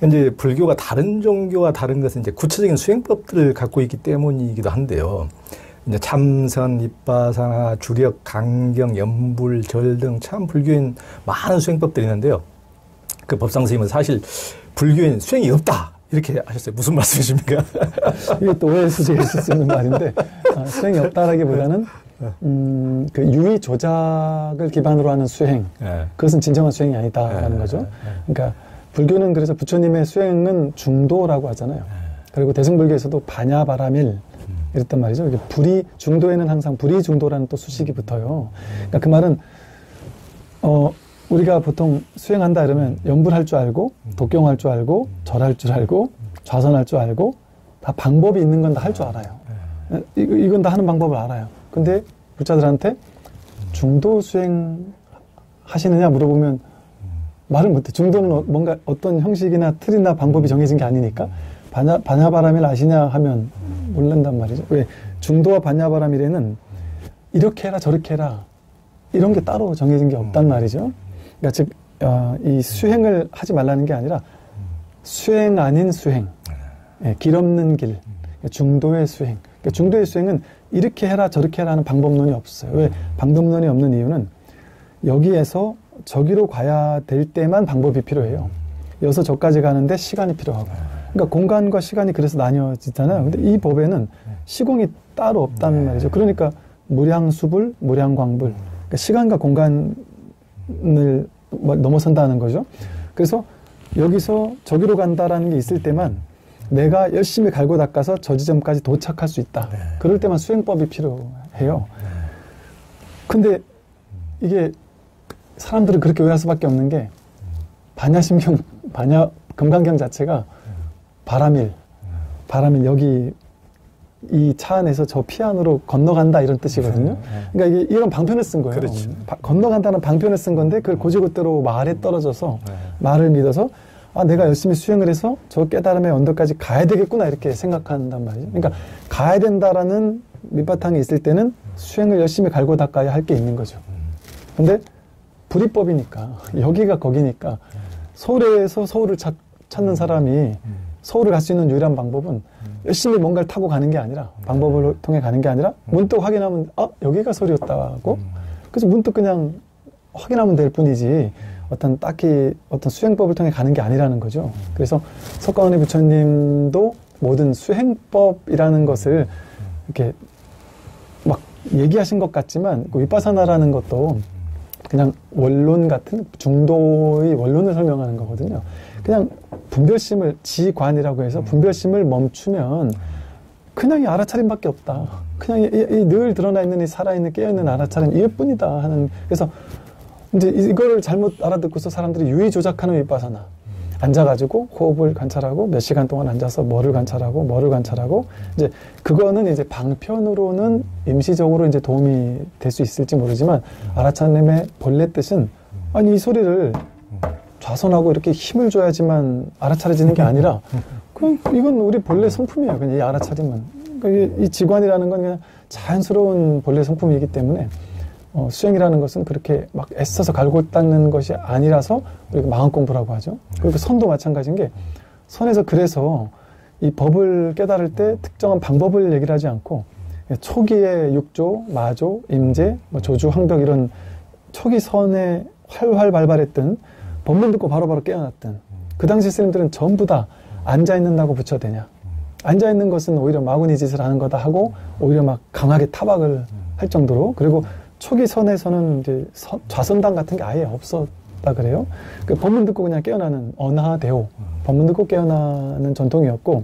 이제 불교가 다른 종교와 다른 것은 이제 구체적인 수행법들을 갖고 있기 때문이기도 한데요. 이제 참선, 윗바사나, 주력, 강경, 염불, 절 등 참 불교엔 많은 수행법들이 있는데요. 그 법상 스님은 사실 불교엔 수행이 없다 이렇게 하셨어요. 무슨 말씀이십니까? 이게 또 오해의 소지가 있을 수 있는 말인데 수행이 없다라기보다는 그 유의 조작을 기반으로 하는 수행, 그것은 진정한 수행이 아니다라는 거죠. 그러니까 불교는 그래서 부처님의 수행은 중도라고 하잖아요. 그리고 대승불교에서도 반야바라밀 이랬단 말이죠. 이게 불이 중도에는 항상 불이 중도라는 또 수식이 붙어요. 그러니까 그 말은 우리가 보통 수행한다 이러면 염불할 줄 알고 독경할 줄 알고 절할 줄 알고 좌선할 줄 알고 다 방법이 있는 건 다 할 줄 알아요. 이건 다 하는 방법을 알아요. 근데 불자들한테 중도 수행 하시느냐 물어보면 말을 못해. 중도는 뭔가 어떤 형식이나 틀이나 방법이 정해진 게 아니니까 반야바라밀 아시냐 하면 모른단 말이죠. 왜? 중도와 반야바라밀에는 이렇게 해라 저렇게 해라 이런 게 따로 정해진 게 없단 말이죠. 그러니까 즉 이 수행을 하지 말라는 게 아니라 수행 아닌 수행, 길 없는 길, 중도의 수행. 그러니까 중도의 수행은 이렇게 해라 저렇게 해라 하는 방법론이 없어요. 왜? 방법론이 없는 이유는 여기에서 저기로 가야 될 때만 방법이 필요해요. 여기서 저까지 가는데 시간이 필요하고. 그러니까 공간과 시간이 그래서 나뉘어지잖아요. 근데 이 법에는 시공이 따로 없다는 말이죠. 그러니까 무량수불, 무량광불. 그러니까 시간과 공간을 넘어선다는 거죠. 그래서 여기서 저기로 간다라는 게 있을 때만 내가 열심히 갈고 닦아서 저 지점까지 도착할 수 있다. 그럴 때만 수행법이 필요해요. 근데 이게 사람들은 그렇게 오해할 수밖에 없는 게 반야심경, 금강경 자체가 바라밀 여기 이 차 안에서 저 피안으로 건너간다 이런 뜻이거든요. 그러니까 이런 방편을 쓴 거예요. 그렇죠. 건너간다는 방편을 쓴 건데 그걸 고지고대로 말에 떨어져서 말을 믿어서 내가 열심히 수행을 해서 저 깨달음의 언덕까지 가야 되겠구나 이렇게 생각한단 말이죠. 그러니까 가야 된다라는 밑바탕이 있을 때는 수행을 열심히 갈고 닦아야 할 게 있는 거죠. 근데 불이법이니까 여기가 거기니까 서울에서 서울을 찾는 사람이 서울을 갈 수 있는 유일한 방법은 열심히 뭔가를 타고 가는 게 아니라 방법을 통해 가는 게 아니라 문득 확인하면 여기가 서울이었다고 그래서 문득 그냥 확인하면 될 뿐이지 딱히 어떤 수행법을 통해 가는 게 아니라는 거죠. 그래서 석가모니 부처님도 모든 수행법이라는 것을 이렇게 막 얘기하신 것 같지만 윗바사나라는 것도 그냥 원론 같은 중도의 원론을 설명하는 거거든요. 그냥 분별심을 지관이라고 해서 분별심을 멈추면 그냥 이 알아차림밖에 없다. 그냥 이 늘 드러나 있는 이 살아있는 깨어있는 알아차림 이것뿐이다 하는. 그래서 이제 이거를 잘못 알아듣고서 사람들이 유의 조작하는 윗바사나 앉아가지고 호흡을 관찰하고 몇 시간 동안 앉아서 뭐를 관찰하고 이제 그거는 이제 방편으로는 임시적으로 이제 도움이 될 수 있을지 모르지만 알아차림의 본래 뜻은 아니 이 소리를 좌선하고 이렇게 힘을 줘야지만 알아차려지는 게 아니라 이건 우리 본래 성품이에요. 그냥 이 알아차림은 그러니까 이 지관이라는 건 그냥 자연스러운 본래 성품이기 때문에 수행이라는 것은 그렇게 막 애써서 갈고 닦는 것이 아니라서 우리가 마음 공부라고 하죠. 그리고 선도 마찬가지인 게 선에서 그래서 이 법을 깨달을 때 특정한 방법을 얘기를 하지 않고 초기에 육조, 마조, 임재, 조주, 황벽 이런 초기 선에 활활 발발했던 법문 듣고 바로바로 깨어났던 그 당시 스님들은 전부 다 앉아있는다고 부처되냐. 앉아있는 것은 오히려 마구니 짓을 하는 거다 하고 오히려 막 강하게 타박을 할 정도로 그리고 초기 선에서는 이제 좌선당 같은 게 아예 없었다 그래요. 그 법문 듣고 그냥 깨어나는 언하대오, 법문 듣고 깨어나는 전통이었고,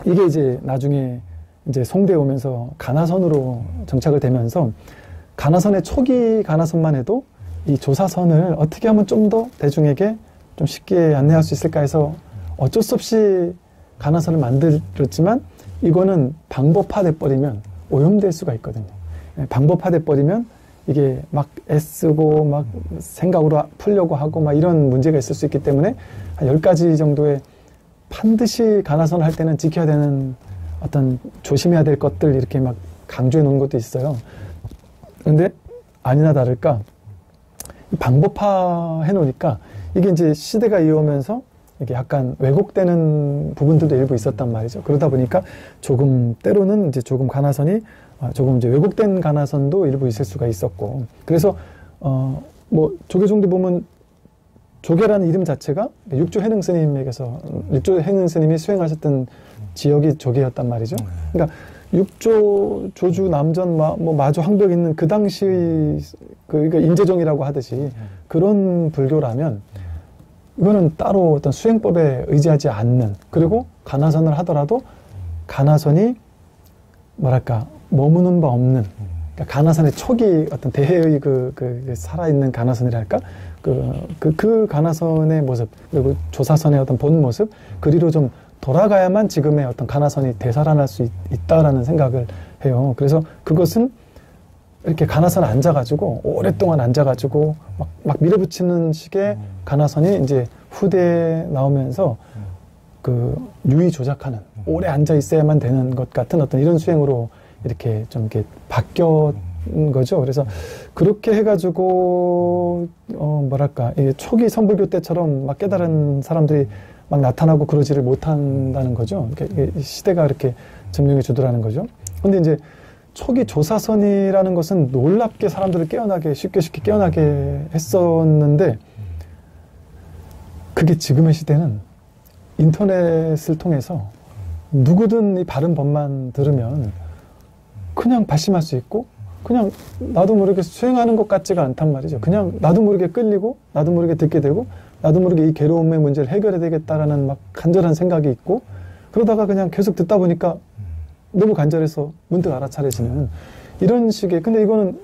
이게 이제 나중에 이제 송대에 오면서 가나선으로 정착을 되면서 가나선의 초기 가나선만 해도 이 조사선을 어떻게 하면 좀 더 대중에게 좀 쉽게 안내할 수 있을까 해서 어쩔 수 없이 가나선을 만들었지만 이거는 방법화돼 버리면 오염될 수가 있거든요. 방법화돼 버리면 이게 막 애쓰고 막 생각으로 풀려고 하고 막 이런 문제가 있을 수 있기 때문에 한 10가지 정도의 반드시 가나선 할 때는 지켜야 되는 어떤 조심해야 될 것들 이렇게 막 강조해 놓은 것도 있어요. 그런데 아니나 다를까 방법화 해 놓으니까 이게 이제 시대가 이어오면서 이게 약간 왜곡되는 부분들도 일부 있었단 말이죠. 그러다 보니까 조금 때로는 이제 조금 가나선이 조금 이제 왜곡된 가나선도 일부 있을 수가 있었고, 그래서 뭐 조계종도 보면 조계라는 이름 자체가 육조 해능 스님에게서 육조 해능 스님이 수행하셨던 지역이 조계였단 말이죠. 그러니까 육조 조주 남전 뭐 마조 황벽 있는 그 당시 그러니까 임재정이라고 하듯이 그런 불교라면 이거는 따로 어떤 수행법에 의지하지 않는, 그리고 가나선을 하더라도 가나선이 뭐랄까 머무는 바 없는, 그러니까 가나선의 초기 어떤 대해의 그 살아있는 가나선이랄까, 그 가나선의 모습, 그리고 조사선의 어떤 본 모습, 그리로 좀 돌아가야만 지금의 어떤 가나선이 되살아날 수 있다라는 생각을 해요. 그래서 그것은 이렇게 가나선에 앉아가지고 오랫동안 앉아가지고 막 밀어붙이는 식의 가나선이 이제 후대에 나오면서 그 유의 조작하는, 오래 앉아 있어야만 되는 것 같은 어떤 이런 수행으로 이렇게 좀 이렇게 바뀌었 거죠. 그래서 그렇게 해가지고 뭐랄까, 이 초기 선불교 때처럼 막 깨달은 사람들이 막 나타나고 그러지를 못한다는 거죠. 시대가 이렇게 증명해 주더라는 거죠. 근데 이제 초기 조사선이라는 것은 놀랍게 사람들을 깨어나게 쉽게 깨어나게 했었는데, 그게 지금의 시대는 인터넷을 통해서 누구든 이 바른 법만 들으면 그냥 발심할 수 있고, 그냥 나도 모르게 수행하는 것 같지가 않단 말이죠. 그냥 나도 모르게 끌리고, 나도 모르게 듣게 되고, 나도 모르게 이 괴로움의 문제를 해결해야 되겠다라는 막 간절한 생각이 있고, 그러다가 그냥 계속 듣다 보니까 너무 간절해서 문득 알아차려지는 이런 식의, 근데 이거는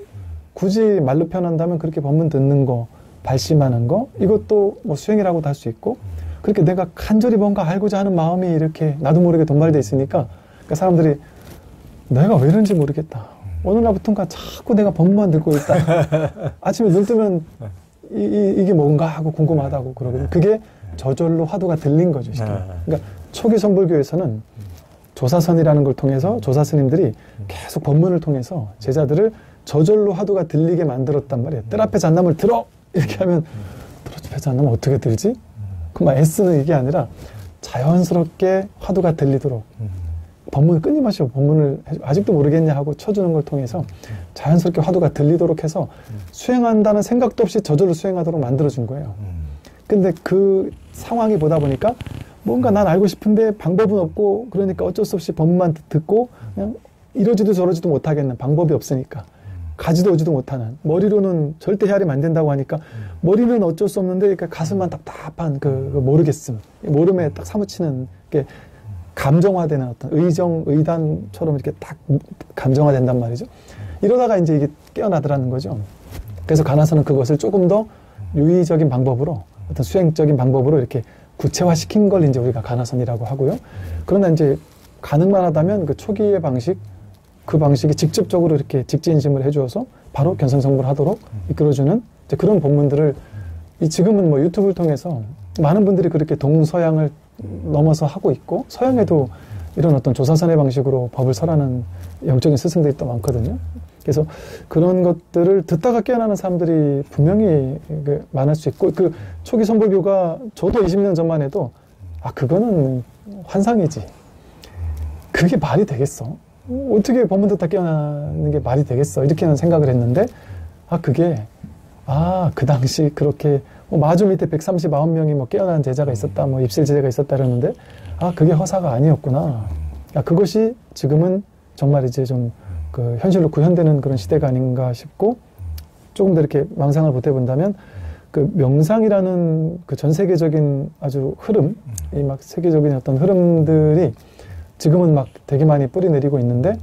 굳이 말로 표현한다면 그렇게 법문 듣는 거, 발심하는 거, 이것도 뭐 수행이라고도 할 수 있고, 그렇게 내가 간절히 뭔가 알고자 하는 마음이 이렇게 나도 모르게 동발돼 있으니까, 그러니까 사람들이 내가 왜 이런지 모르겠다, 어느 날부터인가 자꾸 내가 법문만 듣고 있다, 아침에 눈 뜨면 이게 뭔가 하고 궁금하다고 그러거든요. 그게 저절로 화두가 들린 거죠. 그러니까 초기 선불교에서는 조사선이라는 걸 통해서 조사 스님들이 계속 법문을 통해서 제자들을 저절로 화두가 들리게 만들었단 말이에요. 뜰 앞에 잣나물 들어! 이렇게 하면 뜰 앞에 잣나물 어떻게 들지? 그만 애쓰는 이게 아니라 자연스럽게 화두가 들리도록 법문을 끊임없이 법문을 아직도 모르겠냐 하고 쳐주는 걸 통해서 자연스럽게 화두가 들리도록 해서 수행한다는 생각도 없이 저절로 수행하도록 만들어준 거예요. 근데 그 상황이 보다 보니까 뭔가 난 알고 싶은데 방법은 없고, 그러니까 어쩔 수 없이 법문만 듣고 그냥 이러지도 저러지도 못하겠는, 방법이 없으니까 가지도 오지도 못하는, 머리로는 절대 헤아리면 안 된다고 하니까 머리는 어쩔 수 없는데 그러니까 가슴만 답답한 그 모르겠음, 모름에 딱 사무치는 게 감정화되는 어떤 의단처럼 이렇게 딱 감정화된단 말이죠. 이러다가 이제 이게 깨어나더라는 거죠. 그래서 가나선은 그것을 조금 더 유의적인 방법으로, 어떤 수행적인 방법으로 이렇게 구체화시킨 걸 이제 우리가 가나선이라고 하고요. 그러나 이제 가능만 하다면 그 초기의 방식, 그 방식이 직접적으로 이렇게 직지인심을 해주어서 바로 견성성불하도록 이끌어주는 이제 그런 법문들을 지금은 뭐 유튜브를 통해서 많은 분들이 그렇게 동서양을 넘어서 하고 있고, 서양에도 이런 어떤 조사선의 방식으로 법을 설하는 영적인 스승들이 또 많거든요. 그래서 그런 것들을 듣다가 깨어나는 사람들이 분명히 많을 수 있고, 그 초기 선불교가 저도 20년 전만 해도 그거는 환상이지, 그게 말이 되겠어, 어떻게 법문 듣다 깨어나는 게 말이 되겠어, 이렇게는 생각을 했는데, 그게 그 당시 그렇게 마주 밑에 139명이 뭐 깨어난 제자가 있었다, 뭐 입실 제자가 있었다 그러는데, 그게 허사가 아니었구나. 그것이 지금은 정말 이제 좀 그 현실로 구현되는 그런 시대가 아닌가 싶고, 조금 더 이렇게 망상을 보태본다면 그 명상이라는 그 전 세계적인 아주 흐름, 이 막 세계적인 어떤 흐름들이 지금은 막 되게 많이 뿌리 내리고 있는데,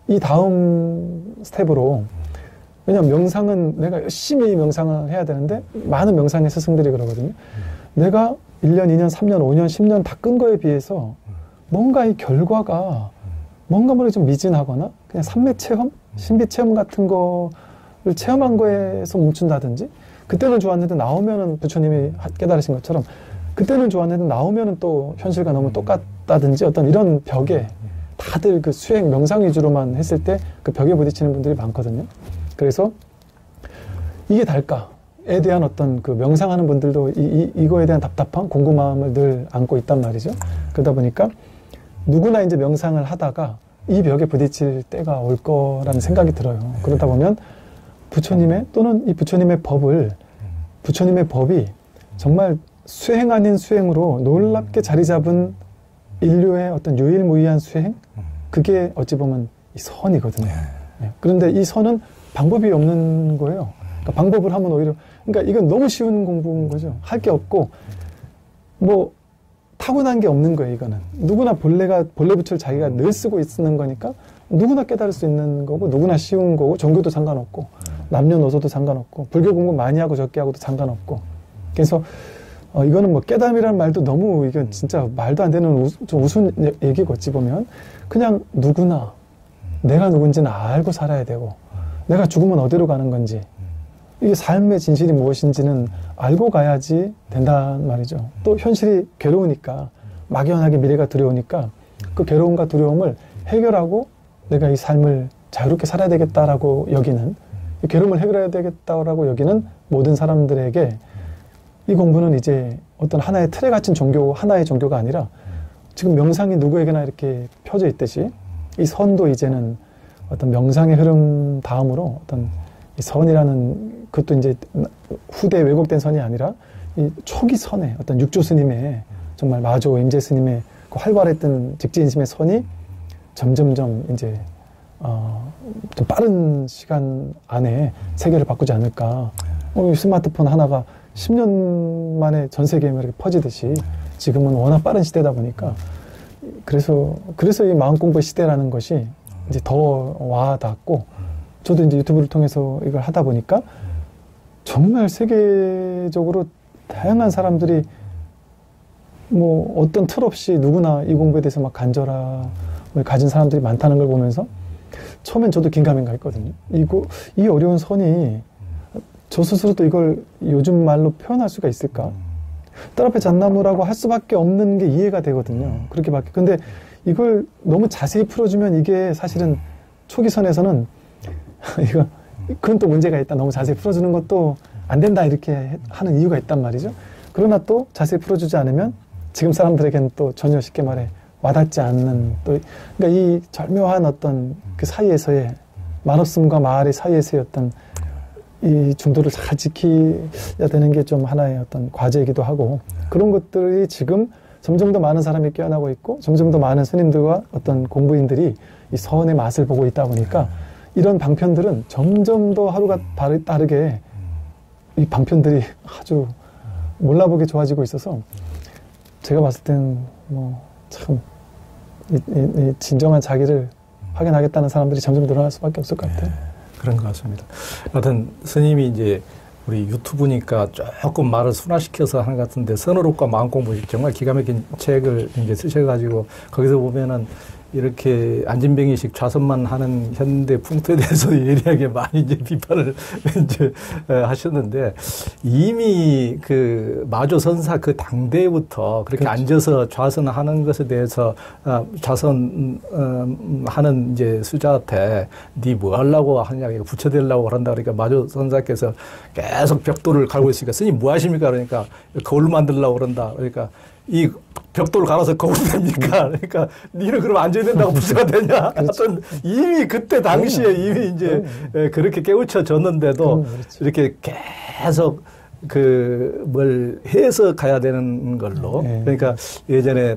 이 다음 스텝으로, 왜냐하면 명상은 내가 열심히 명상을 해야 되는데, 많은 명상의 스승들이 그러거든요. 내가 1년, 2년, 3년, 5년, 10년 다 끈 거에 비해서 뭔가 이 결과가 뭔가 모르게 좀 미진하거나, 그냥 삼매 체험, 신비 체험 같은 거를 체험한 거에서 멈춘다든지, 그때는 좋았는데 나오면은 부처님이 깨달으신 것처럼 그때는 좋았는데 나오면은 또 현실과 너무 똑같다든지, 어떤 이런 벽에 다들 그 수행 명상 위주로만 했을 때 그 벽에 부딪히는 분들이 많거든요. 그래서 이게 달까? 명상에 대한 어떤 그 명상하는 분들도 이거에 대한 답답함, 궁금함을 늘 안고 있단 말이죠. 그러다 보니까 누구나 이제 명상을 하다가 이 벽에 부딪힐 때가 올 거라는 생각이 들어요. 그러다 보면 부처님의 또는 이 부처님의 법이 정말 수행 아닌 수행으로 놀랍게 자리 잡은 인류의 어떤 유일무이한 수행, 그게 어찌 보면 이 선이거든요. 네. 그런데 이 선은 방법이 없는 거예요. 그러니까 방법을 하면 오히려, 그러니까 이건 너무 쉬운 공부인 거죠. 할 게 없고, 뭐, 타고난 게 없는 거예요, 이거는. 누구나 본래부처를 자기가 늘 쓰고 있는 거니까, 누구나 깨달을 수 있는 거고, 누구나 쉬운 거고, 종교도 상관없고, 남녀노소도 상관없고, 불교 공부 많이 하고 적게 하고도 상관없고. 그래서, 이거는 뭐 깨달음이라는 말도 너무, 이건 진짜 말도 안 되는 좀 우스운 얘기고, 어찌 보면. 그냥 누구나 내가 누군지는 알고 살아야 되고, 내가 죽으면 어디로 가는 건지, 이게 삶의 진실이 무엇인지는 알고 가야지 된단 말이죠. 또 현실이 괴로우니까, 막연하게 미래가 두려우니까 그 괴로움과 두려움을 해결하고 내가 이 삶을 자유롭게 살아야 되겠다라고 여기는, 이 괴로움을 해결해야 되겠다라고 여기는 모든 사람들에게 이 공부는 이제 어떤 하나의 틀에 갇힌 종교, 하나의 종교가 아니라 지금 명상이 누구에게나 이렇게 펴져 있듯이 이 선도 이제는 어떤 명상의 흐름 다음으로 어떤 이 선이라는, 그것도 이제 후대 왜곡된 선이 아니라 이 초기 선의 어떤 육조 스님의 정말 마조 임재 스님의 그 활발했던 직지인심의 선이 점점점 이제 좀 빠른 시간 안에 세계를 바꾸지 않을까. 스마트폰 하나가 10년 만에 전 세계에 이렇게 퍼지듯이 지금은 워낙 빠른 시대다 보니까 그래서 이 마음 공부의 시대라는 것이 이제 더 와닿고, 저도 이제 유튜브를 통해서 이걸 하다 보니까 정말 세계적으로 다양한 사람들이 뭐 어떤 틀 없이 누구나 이 공부에 대해서 막 간절함을 가진 사람들이 많다는 걸 보면서 처음엔 저도 긴가민가 했거든요. 이 어려운 선이 저 스스로도 이걸 요즘 말로 표현할 수가 있을까? 딸 앞에 잣나무라고 할 수밖에 없는 게 이해가 되거든요. 그렇게밖에. 근데 이걸 너무 자세히 풀어주면 이게 사실은 초기 선에서는 그건 또 문제가 있다. 너무 자세히 풀어주는 것도 안 된다. 이렇게 하는 이유가 있단 말이죠. 그러나 또 자세히 풀어주지 않으면 지금 사람들에게는 또 전혀 쉽게 말해 와닿지 않는, 또 그러니까 이 절묘한 어떤 그 사이에서의 말없음과 말의 사이에서의 어떤 이 중도를 잘 지켜야 되는 게 좀 하나의 어떤 과제이기도 하고, 그런 것들이 지금 점점 더 많은 사람이 깨어나고 있고 점점 더 많은 스님들과 어떤 공부인들이 이 선의 맛을 보고 있다 보니까 이런 방편들은 점점 더 하루가 다르게 이 방편들이 아주 몰라보게 좋아지고 있어서 제가 봤을 땐 뭐 참 이 진정한 자기를 확인하겠다는 사람들이 점점 늘어날 수밖에 없을 것 같아요. 그런 것 같습니다. 하여튼 스님이 이제 우리 유튜브니까 조금 말을 순화시켜서 하는 것 같은데, 선어록과 마음공부 정말 기가 막힌 책을 이제 쓰셔가지고 거기서 보면은 이렇게 안진뱅이식 좌선만 하는 현대 풍토에 대해서 예리하게 많이 이제 비판을 이제 하셨는데, 이미 그 마조 선사 그 당대부터 그렇게 그렇죠. 앉아서 좌선하는 것에 대해서 좌선하는 이제 수자한테 네 뭐 하려고 하냐, 부처되려고 그런다 그러니까 마조 선사께서 계속 벽돌을 갈고 있으니까 스님 뭐 하십니까? 그러니까 거울 만들려고 그런다. 그러니까 이 벽돌을 갈아서 거울이 됩니까? 그러니까 니는 그럼 앉아야 된다고 부처가 되냐? 하여튼 이미 그때 당시에 이미 이제 그렇게 깨우쳐졌는데도 이렇게 계속 뭘 해서 가야 되는 걸로. 그러니까 예전에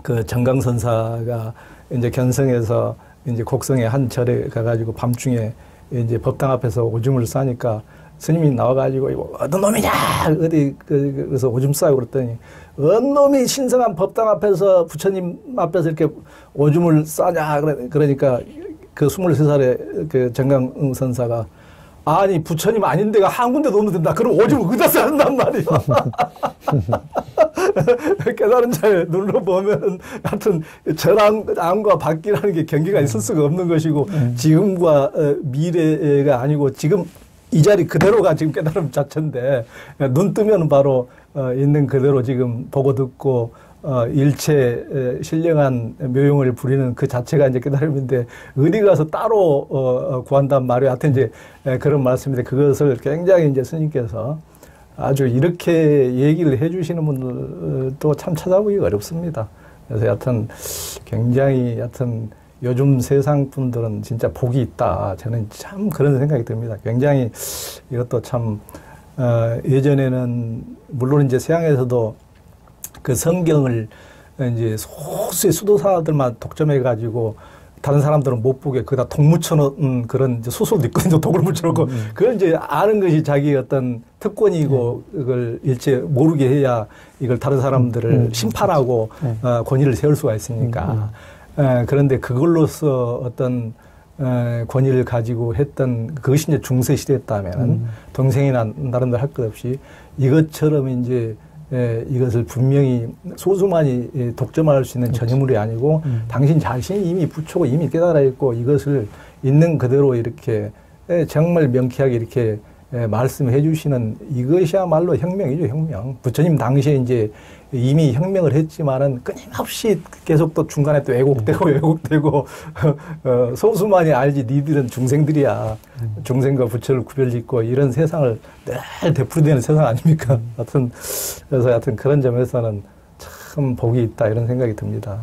그 정강선사가 이제 견성에서 이제 곡성에 한 절에 가가지고 밤중에 이제 법당 앞에서 오줌을 싸니까 스님이 나와가지고 이거 어떤 놈이냐 어디 그래서 오줌 싸고 그랬더니 어떤 놈이 신성한 법당 앞에서 부처님 앞에서 이렇게 오줌을 싸냐 그러니까 그 23살의 그 정강 선사가 아니 부처님 아닌 데가 한 군데도 없는 된다. 그럼 오줌을 어디다 싸는단 말이야. 깨달은 자에 눌러보면 하여튼 절안과 밖이라는 게 경계가 있을 수가 없는 것이고 지금과 미래가 아니고 지금 이 자리 그대로가 지금 깨달음 자체인데 눈 뜨면 바로 있는 그대로 지금 보고 듣고 일체 신령한 묘용을 부리는 그 자체가 이제 깨달음인데 어디 가서 따로 구한단 말이에요. 하여튼 이제 그런 말씀인데 그것을 굉장히 이제 스님께서 아주 이렇게 얘기를 해주시는 분들도 참 찾아보기가 어렵습니다. 그래서 여하튼 굉장히 여하튼 요즘 세상 분들은 진짜 복이 있다. 저는 참 그런 생각이 듭니다. 굉장히 이것도 참 예전에는 물론 이제 서양에서도 그 성경을 이제 소수의 수도사들만 독점해 가지고 다른 사람들은 못 보게 거기다 독 묻혀놓은 그런 이제 소설도 있거든요. 독을 묻혀놓고 그걸 이제 아는 것이 자기 어떤 특권이고 그걸 일체 모르게 해야 이걸 다른 사람들을 심판하고 권위를 세울 수가 있으니까. 그런데 그걸로서 어떤 권위를 가지고 했던 그것이 이제 중세 시대였다면은 동생이나 나름대로 할 것 없이 이것처럼 이제 이것을 분명히 소수만이 독점할 수 있는 전유물이 아니고 당신 자신이 이미 부처고 이미 깨달아 있고 이것을 있는 그대로 이렇게 정말 명쾌하게 이렇게 말씀해 주시는 이것이야말로 혁명이죠, 혁명. 부처님 당시에 이제 이미 혁명을 했지만은 끊임없이 계속 또 중간에 또 왜곡되고 소수만이 알지 니들은 중생들이야. 중생과 부처를 구별짓고 이런 세상을 늘 되풀이되는 세상 아닙니까? 하여튼 그래서 하여튼 그런 점에서는 참 복이 있다 이런 생각이 듭니다.